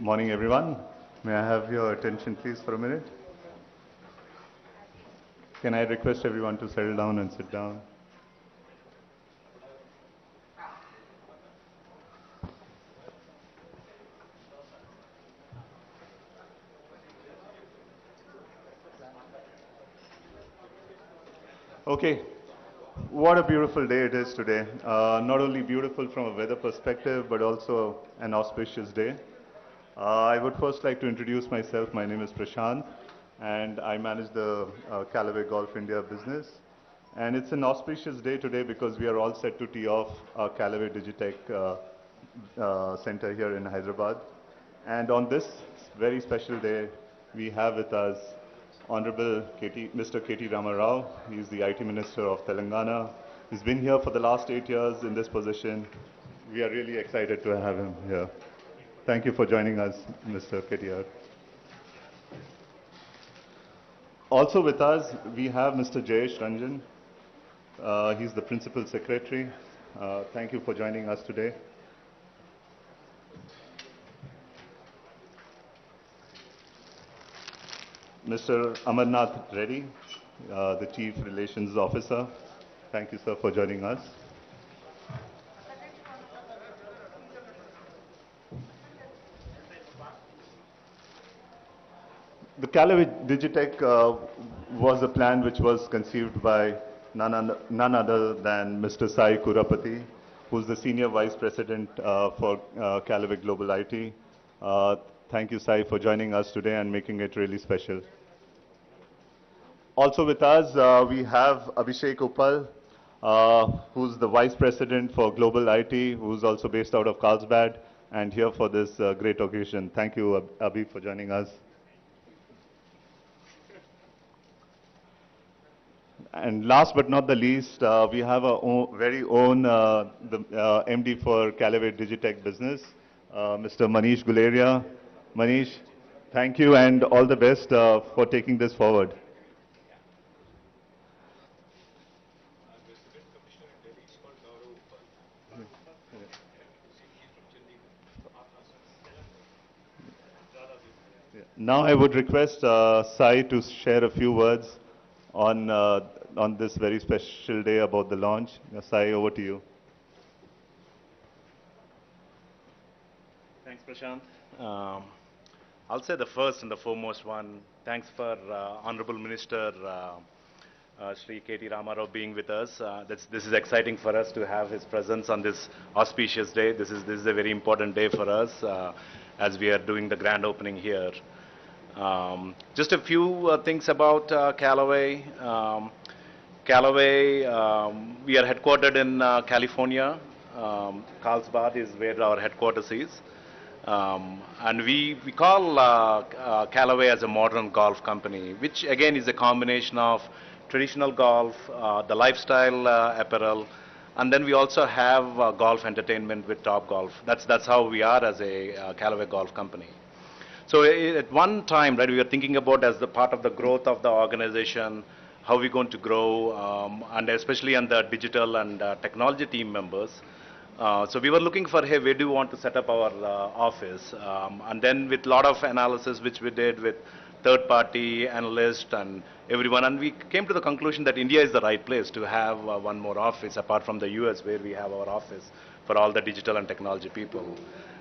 Morning, everyone. May I have your attention, please, for a minute? Can I request everyone to settle down and sit down? Okay. What a beautiful day it is today. Not only beautiful from a weather perspective, but also an auspicious day. I would first like to introduce myself. My name is Prashant, and I manage the Callaway Golf India business. And it's an auspicious day today because we are all set to tee off our Callaway Digitech center here in Hyderabad. And on this very special day, we have with us Honorable Mr. KT Rama Rao. He is the IT Minister of Telangana. He's been here for the last 8 years in this position. We are really excited to have him here. Thank you for joining us, Mr. KTR. Also with us, we have Mr. Jayesh Ranjan. He's the Principal Secretary. Thank you for joining us today. Mr. Amarnath Reddy, the Chief Relations Officer. Thank you, sir, for joining us. The Callaway Digitech was a plan which was conceived by none other than Mr. Sai Kurapati, who's the Senior Vice President for Callaway Global IT. Thank you, Sai, for joining us today and making it really special. Also with us, we have Abhishek Uppal, who's the Vice President for Global IT, who's also based out of Carlsbad and here for this great occasion. Thank you, Abhi, for joining us. And last but not the least, we have our very own the MD for Callaway Digitech business, Mr. Manish Guleria. Manish, thank you and all the best for taking this forward. Now I would request Sai to share a few words on this very special day about the launch. Sai, over to you. Thanks, Prashant. I'll say the first and the foremost one, thanks for Honorable Minister Shri KT Ramarao being with us. This is exciting for us to have his presence on this auspicious day. This is a very important day for us as we are doing the grand opening here. Just a few things about Callaway. Callaway, we are headquartered in California. Carlsbad is where our headquarters is. And we call Callaway as a modern golf company, which again is a combination of traditional golf, the lifestyle apparel, and then we also have golf entertainment with Top Golf. That's how we are as a Callaway golf company. So at one time, right, we were thinking about as the part of the growth of the organization, how we're going to grow, and especially on the digital and technology team members. So we were looking for, hey, where do we want to set up our office? And then with a lot of analysis, which we did with third-party analysts and everyone, and we came to the conclusion that India is the right place to have one more office, apart from the US, where we have our office for all the digital and technology people.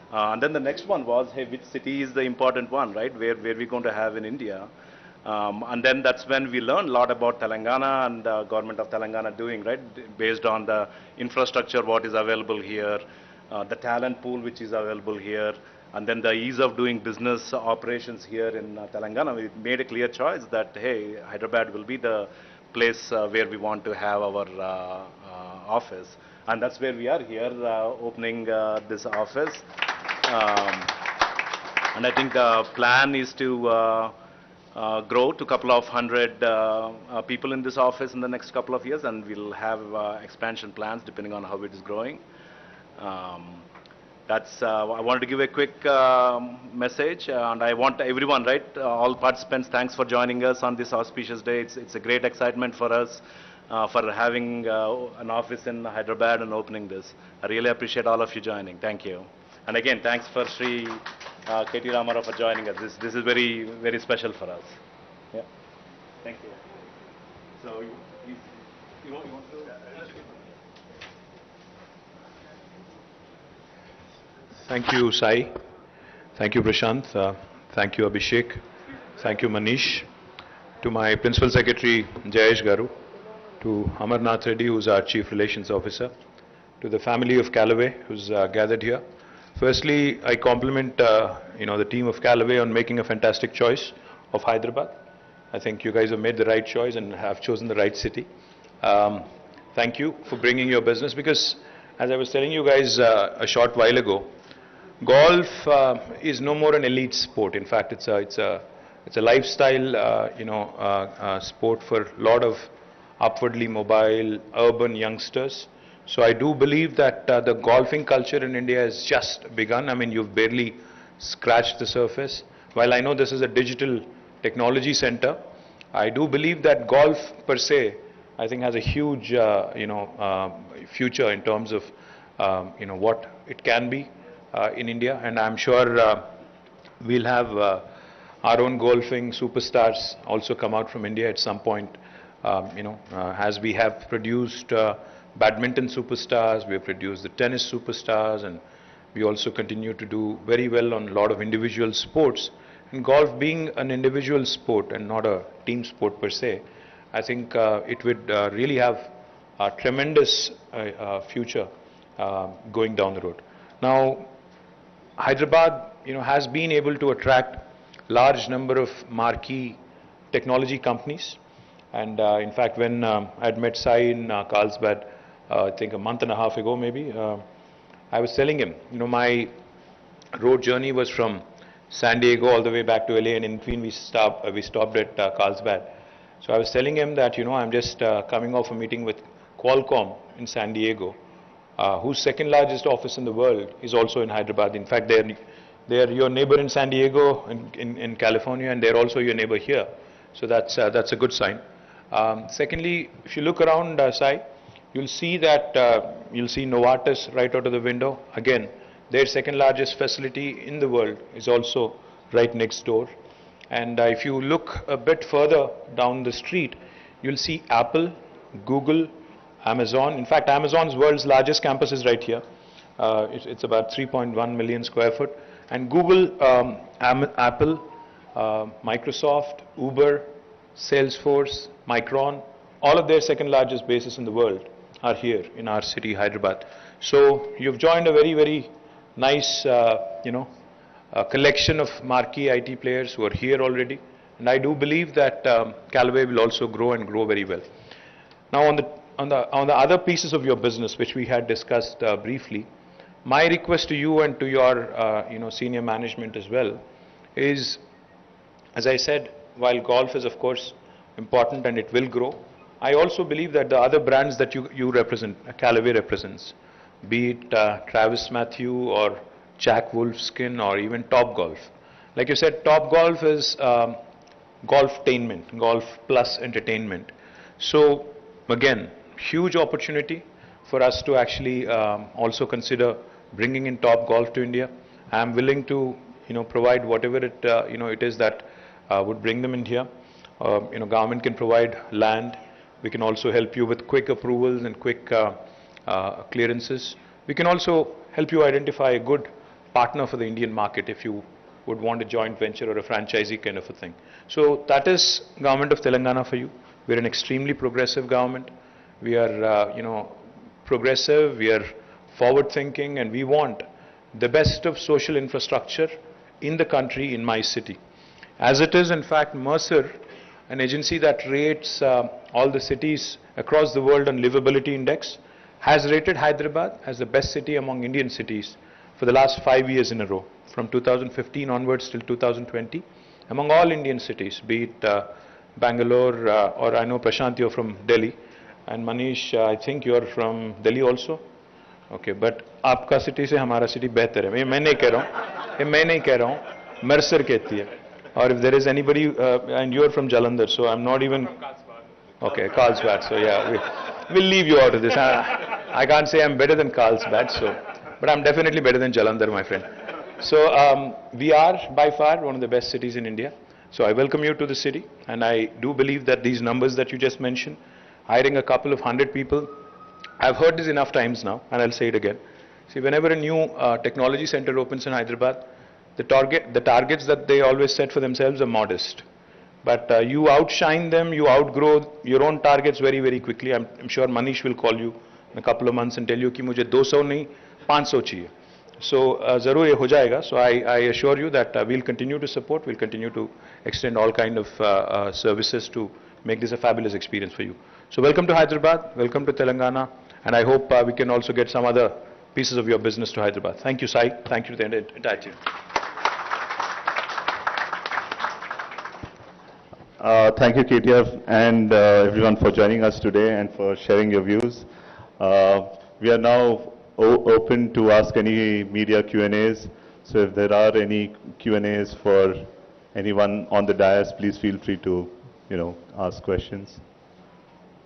And then the next one was, hey, which city is the important one, right? Where we're going to have in India. And then that's when we learned a lot about Telangana and the government of Telangana doing, right? Based on the infrastructure, what is available here, the talent pool which is available here, and then the ease of doing business operations here in Telangana. We made a clear choice that, hey, Hyderabad will be the place where we want to have our office. And that's where we are here, opening this office. And I think the plan is to grow to a couple of hundred people in this office in the next couple of years, and we'll have expansion plans depending on how it is growing. I wanted to give a quick message, and I want everyone, right, all participants, thanks for joining us on this auspicious day. It's a great excitement for us for having an office in Hyderabad and opening this. I really appreciate all of you joining. Thank you. And again, thanks for Sri KT Ramarao for joining us. This is very, very special for us. Yeah. Thank you. So, you want to? Thank you, Sai. Thank you, Prashant. Thank you, Abhishek. Thank you, Manish. To my Principal Secretary, Jayesh Garu. To Amarnath Reddy, who's our Chief Relations Officer. To the family of Callway, who's gathered here. Firstly, I compliment the team of Callway on making a fantastic choice of Hyderabad. I think you guys have made the right choice and have chosen the right city. Thank you for bringing your business, because as I was telling you guys a short while ago, golf is no more an elite sport. In fact, it's a lifestyle sport for a lot of upwardly mobile urban youngsters. So I do believe that the golfing culture in India has just begun. I mean, you've barely scratched the surface. While I know this is a digital technology center, I do believe that golf per se, I think, has a huge future in terms of what it can be in India. And I'm sure we'll have our own golfing superstars also come out from India at some point. As we have produced badminton superstars, we have produced the tennis superstars, and we also continue to do very well on a lot of individual sports. And golf being an individual sport and not a team sport per se, I think it would really have a tremendous future going down the road. Now, Hyderabad, has been able to attract large number of marquee technology companies. And in fact, when I had met Sai in Carlsbad, I think a month and a half ago maybe, I was telling him, my road journey was from San Diego all the way back to LA, and in between we stopped at Carlsbad. So I was telling him that, I'm just coming off a meeting with Qualcomm in San Diego, whose second largest office in the world is also in Hyderabad. In fact, they're your neighbor in San Diego, in California, and they're also your neighbor here. So that's a good sign. Secondly, if you look around, Sai, you'll see that you'll see Novartis right out of the window. Again, their second largest facility in the world is also right next door. And if you look a bit further down the street, you'll see Apple, Google, Amazon. In fact, Amazon's world's largest campus is right here. It's about 3.1 million square foot. And Google, Apple, Microsoft, Uber, Salesforce, Micron, all of their second largest bases in the world are here in our city, Hyderabad. So you've joined a very, very nice, collection of marquee IT players who are here already. And I do believe that Callway will also grow and grow very well. Now, on the other pieces of your business, which we had discussed briefly, my request to you and to your senior management as well is, as I said, while golf is of course important and it will grow, I also believe that the other brands that you represent, Callaway represents, be it Travis Mathew or Jack Wolfskin or even Top Golf. Like you said, Top Golf is golftainment, golf plus entertainment. So again, huge opportunity for us to actually also consider bringing in Top Golf to India. I am willing to provide whatever it is that would bring them in here. Government can provide land. We can also help you with quick approvals and quick clearances. We can also help you identify a good partner for the Indian market if you would want a joint venture or a franchisee kind of a thing. So that is Government of Telangana for you. We're an extremely progressive government. We are, progressive, we are forward thinking, and we want the best of social infrastructure in the country, in my city. As it is, in fact, Mercer, an agency that rates all the cities across the world on livability index, has rated Hyderabad as the best city among Indian cities for the last 5 years in a row, from 2015 onwards till 2020, among all Indian cities, be it Bangalore, or I know Prashant, you're from Delhi, and Manish, I think you're from Delhi also. Okay, but आपका city से हमारा city बेहतर है. मैं नहीं कह रहा हूँ, Mercer कहती है. Or if there is anybody, and you're from Jalandhar, so I'm not even. Okay, Carlsbad. So yeah, we'll leave you out of this. I can't say I'm better than Carlsbad, but I'm definitely better than Jalandhar, my friend. So we are by far one of the best cities in India. So I welcome you to the city, and I do believe that these numbers that you just mentioned, hiring a couple of hundred people, I've heard this enough times now, and I'll say it again. See, whenever a new technology center opens in Hyderabad, the targets that they always set for themselves are modest. But you outshine them, you outgrow your own targets very, very quickly. I'm sure Manish will call you in a couple of months and tell you कि मुझे 200 नहीं 500 चाहिए. So ज़रूर ये हो जाएगा. So I assure you that we'll continue to support, we'll continue to extend all kind of services to make this a fabulous experience for you. So welcome to Hyderabad, welcome to Telangana, and I hope we can also get some other pieces of your business to Hyderabad. Thank you, Sai. Thank you to the entire team. Thank you, KTR, and everyone for joining us today and for sharing your views. We are now open to ask any media Q&As. So if there are any Q&As for anyone on the dais, please feel free to, ask questions.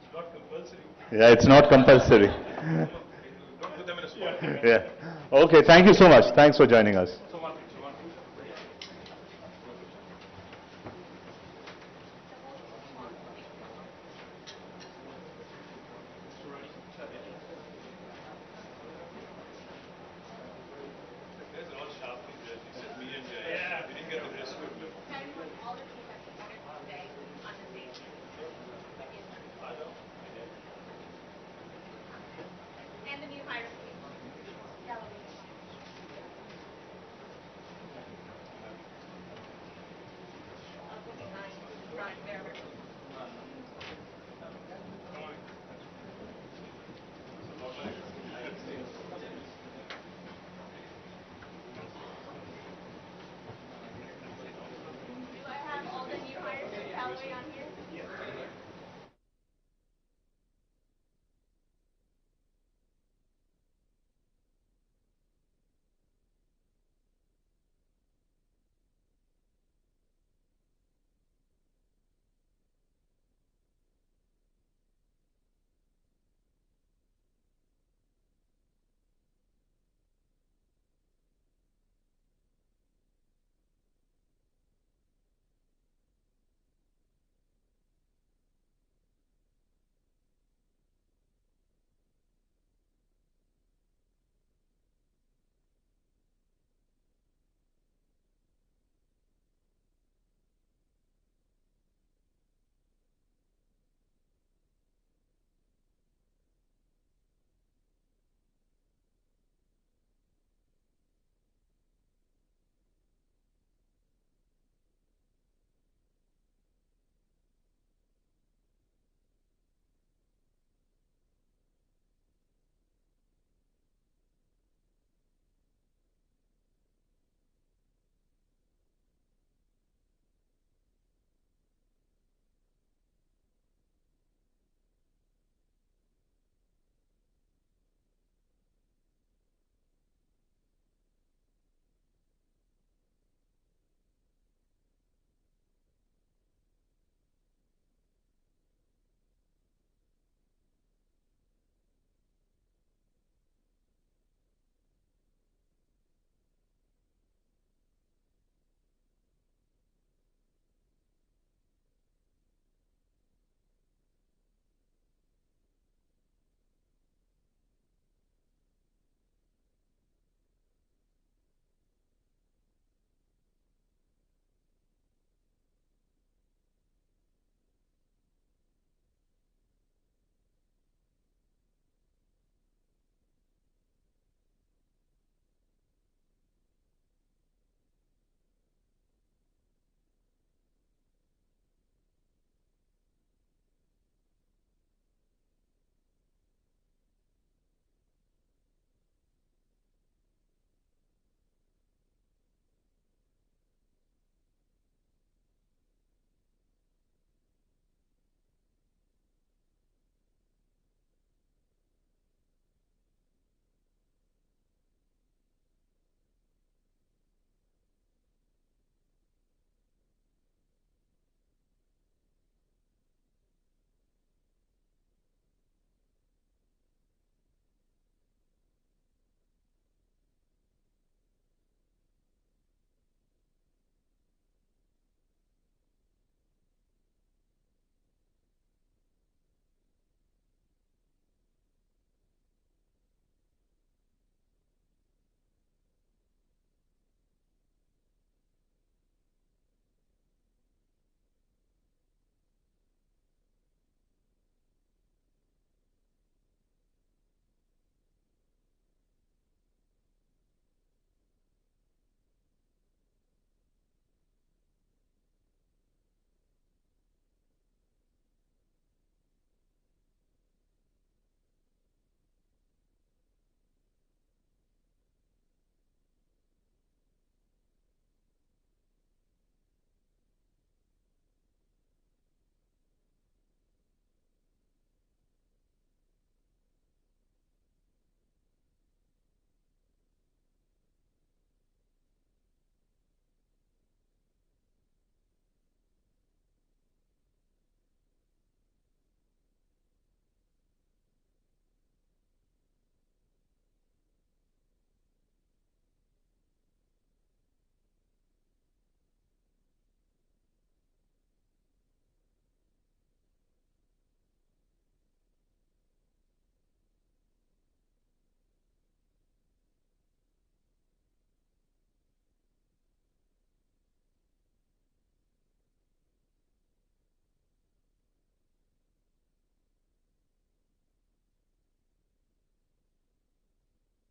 It's not compulsory. Yeah, it's not compulsory. Don't put them in a spot. Yeah. Okay, thank you so much. Thanks for joining us. And the new hires, please. Do I have all the new hires from Callway on here?